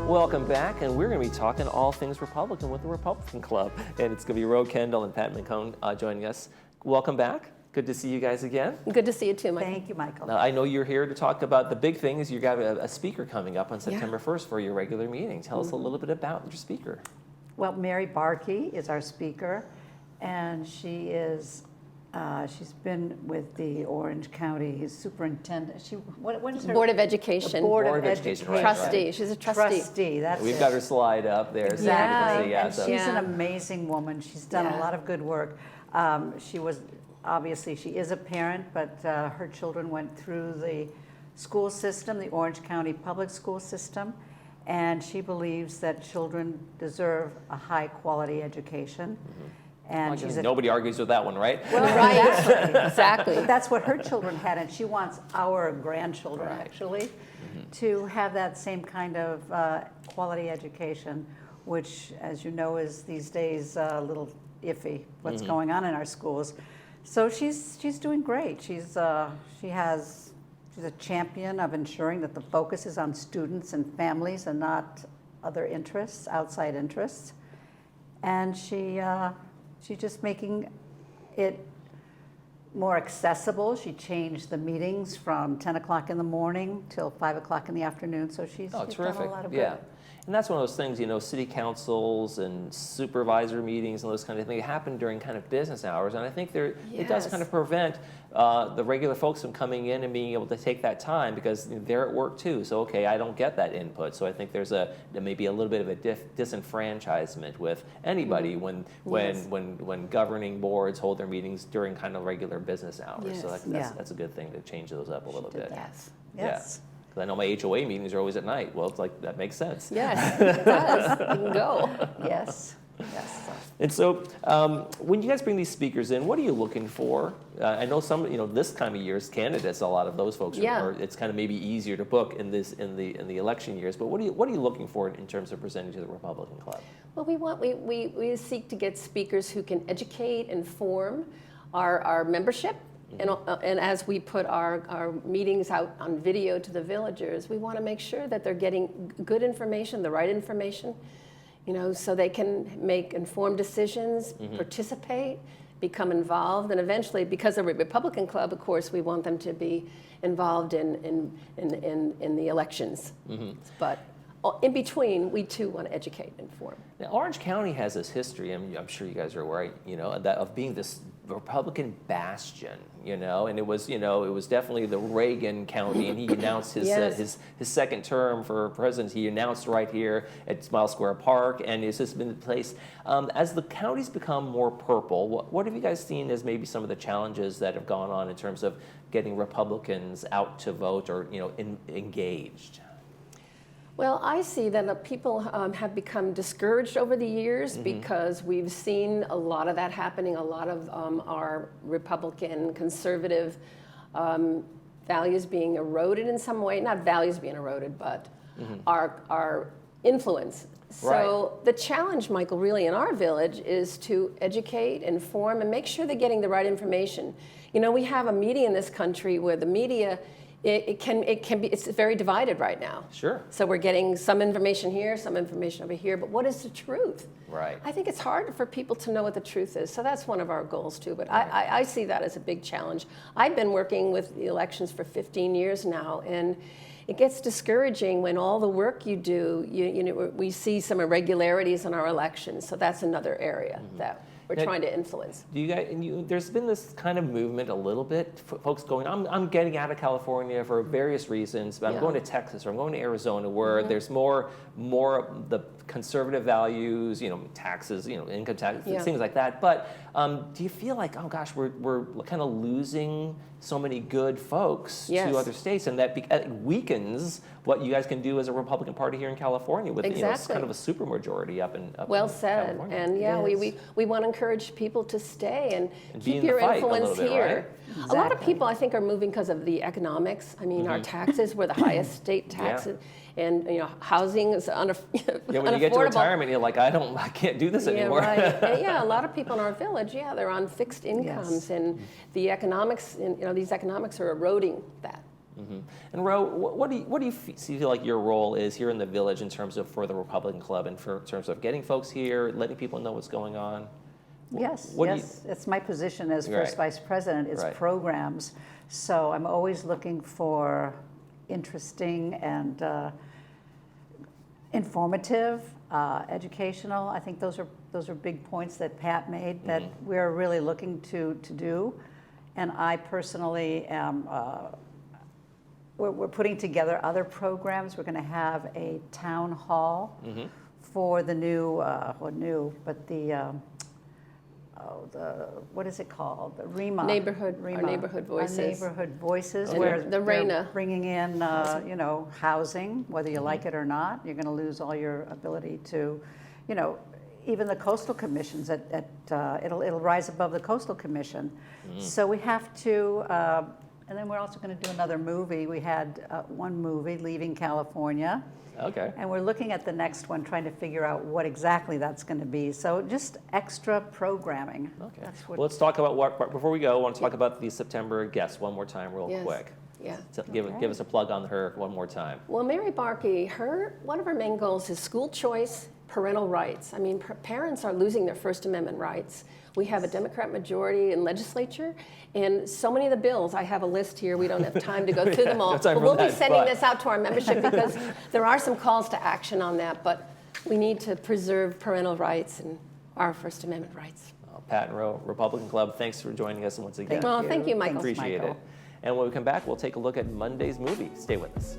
Welcome back, and we're going to be talking all things Republican with the Republican Club. And it's going to be Ro Kendall and Pat McCone joining us. Welcome back. Good to see you guys again. Good to see you too, Michael. Thank you, Michael. Now, I know you're here to talk about the big things. You got a speaker coming up on September 1st for your regular meeting. Tell us a little bit about your speaker. Well, Mary Barkey is our speaker, and she is she's been with the Orange County superintendent. What is her? Board of Education. Board of Education. Right, Trustee. right. She's a trustee. Trustee, that's We've it. got her slide up there. Exactly. So And she's an Yeah. amazing woman. She's done a lot of good work. She is a parent, but her children went through the school system, the Orange County public school system, and she believes that children deserve a high-quality education. And nobody argues with that one, right? well, right, Exactly. that's what her children had, and she wants our grandchildren actually to have that same kind of quality education, which, as you know, is these days a little iffy. What's going on in our schools? So she's doing great. She's a champion of ensuring that the focus is on students and families and not other interests, outside interests, and she's just making it more accessible. She changed the meetings from 10 o'clock in the morning till 5 o'clock in the afternoon, so she's done a lot of good. Yeah. And that's one of those things, city councils and supervisor meetings and those kind of things happen during kind of business hours. And I think it does kind of prevent the regular folks from coming in and being able to take that time because they're at work too. So, okay, I don't get that input. So I think there may be a little bit of a disenfranchisement with anybody when governing boards hold their meetings during kind of regular business hours. So that's a good thing to change those up a little bit. Yes. Yeah. I know my HOA meetings are always at night. Well, it's like, that makes sense. Yes, it does. You can go. Yes. Yes. And so when you guys bring these speakers in, what are you looking for? I know this time of year, candidates, a lot of those folks it's kind of maybe easier to book in the election years, but what are you looking for in terms of presenting to the Republican Club? Well, we seek to get speakers who can educate, inform our membership. And as we put our meetings out on video to the villagers, we want to make sure that they're getting good information, the right information, so they can make informed decisions, participate, become involved, and eventually, because of the Republican Club, of course, we want them to be involved in the elections. But in between, we too want to educate and inform. Now, Orange County has this history, and I'm sure you guys are aware, of being this Republican bastion, and it was definitely the Reagan County, and he announced his second term for president. He announced right here at Smile Square Park, and it's just been the place. As the counties become more purple, what have you guys seen as maybe some of the challenges that have gone on in terms of getting Republicans out to vote or engaged? Well, I see that people have become discouraged over the years because we've seen a lot of that happening. A lot of our Republican conservative values being eroded in some way. Not values being eroded, but our influence. So the challenge, Michael, really in our village is to educate, inform, and make sure they're getting the right information. We have a media in this country where the media it's very divided right now. Sure. So we're getting some information here, some information over here, but what is the truth? Right. I think it's hard for people to know what the truth is. So that's one of our goals too, but I see that as a big challenge. I've been working with the elections for 15 years now, and it gets discouraging when all the work you do, we see some irregularities in our elections. So that's another area that we're trying to influence. Do you guys? There's been this kind of movement a little bit. Folks going, I'm getting out of California for various reasons, but I'm going to Texas or I'm going to Arizona, where there's more of the conservative values, taxes, income tax, things like that. But do you feel like, oh gosh, we're kind of losing so many good folks to other states, and that it weakens what you guys can do as a Republican Party here in California with kind of a supermajority up in said. California. And we want to encourage people to stay and keep be your in the fight influence a little bit, here. right? Exactly. A lot of people, I think, are moving because of the economics. I mean, our taxes were the highest state taxes. And housing is unaffordable. When you get to retirement, you're like, I can't do this anymore. Right. A lot of people in our village, they're on fixed incomes, and the economics, these economics are eroding that. And Ro, what do you feel like your role is here in the village in terms of for the Republican Club and in terms of getting folks here, letting people know what's going on? Yes, What do yes. It's my position as Right. first vice president is Right. programs. So I'm always looking for interesting and informative, educational. I think those are big points that Pat made that we're really looking to do. And I personally am. We're putting together other programs. We're going to have a town hall for the new, what is it called? The REMA. Our neighborhood voices. Our neighborhood voices. And Where the they're RENA. bringing in, housing, whether you like it or not. You're going to lose all your ability to, even the coastal commissions. It'll rise above the coastal commission. So we have to. And then we're also going to do another movie. We had one movie, Leaving California. Okay. And we're looking at the next one, trying to figure out what exactly that's going to be. So just extra programming. Okay. That's what, Well, let's talk about before we go. I want to talk about the September guest one more time, real Yes. quick. Yeah. So give us a plug on her one more time. Well, Mary Barkey, one of her main goals is school choice, parental rights. I mean, parents are losing their First Amendment rights. We have a Democrat majority in legislature, and so many of the bills, I have a list here, we don't have time to go through them all. No time But for we'll be that, sending but- this out to our membership because there are some calls to action on that, but we need to preserve parental rights and our First Amendment rights. Pat and Ro, Republican Club, thanks for joining us once again. Well, thank you, Michael. Thanks, Appreciate Michael. it. And when we come back, we'll take a look at Monday's movie. Stay with us.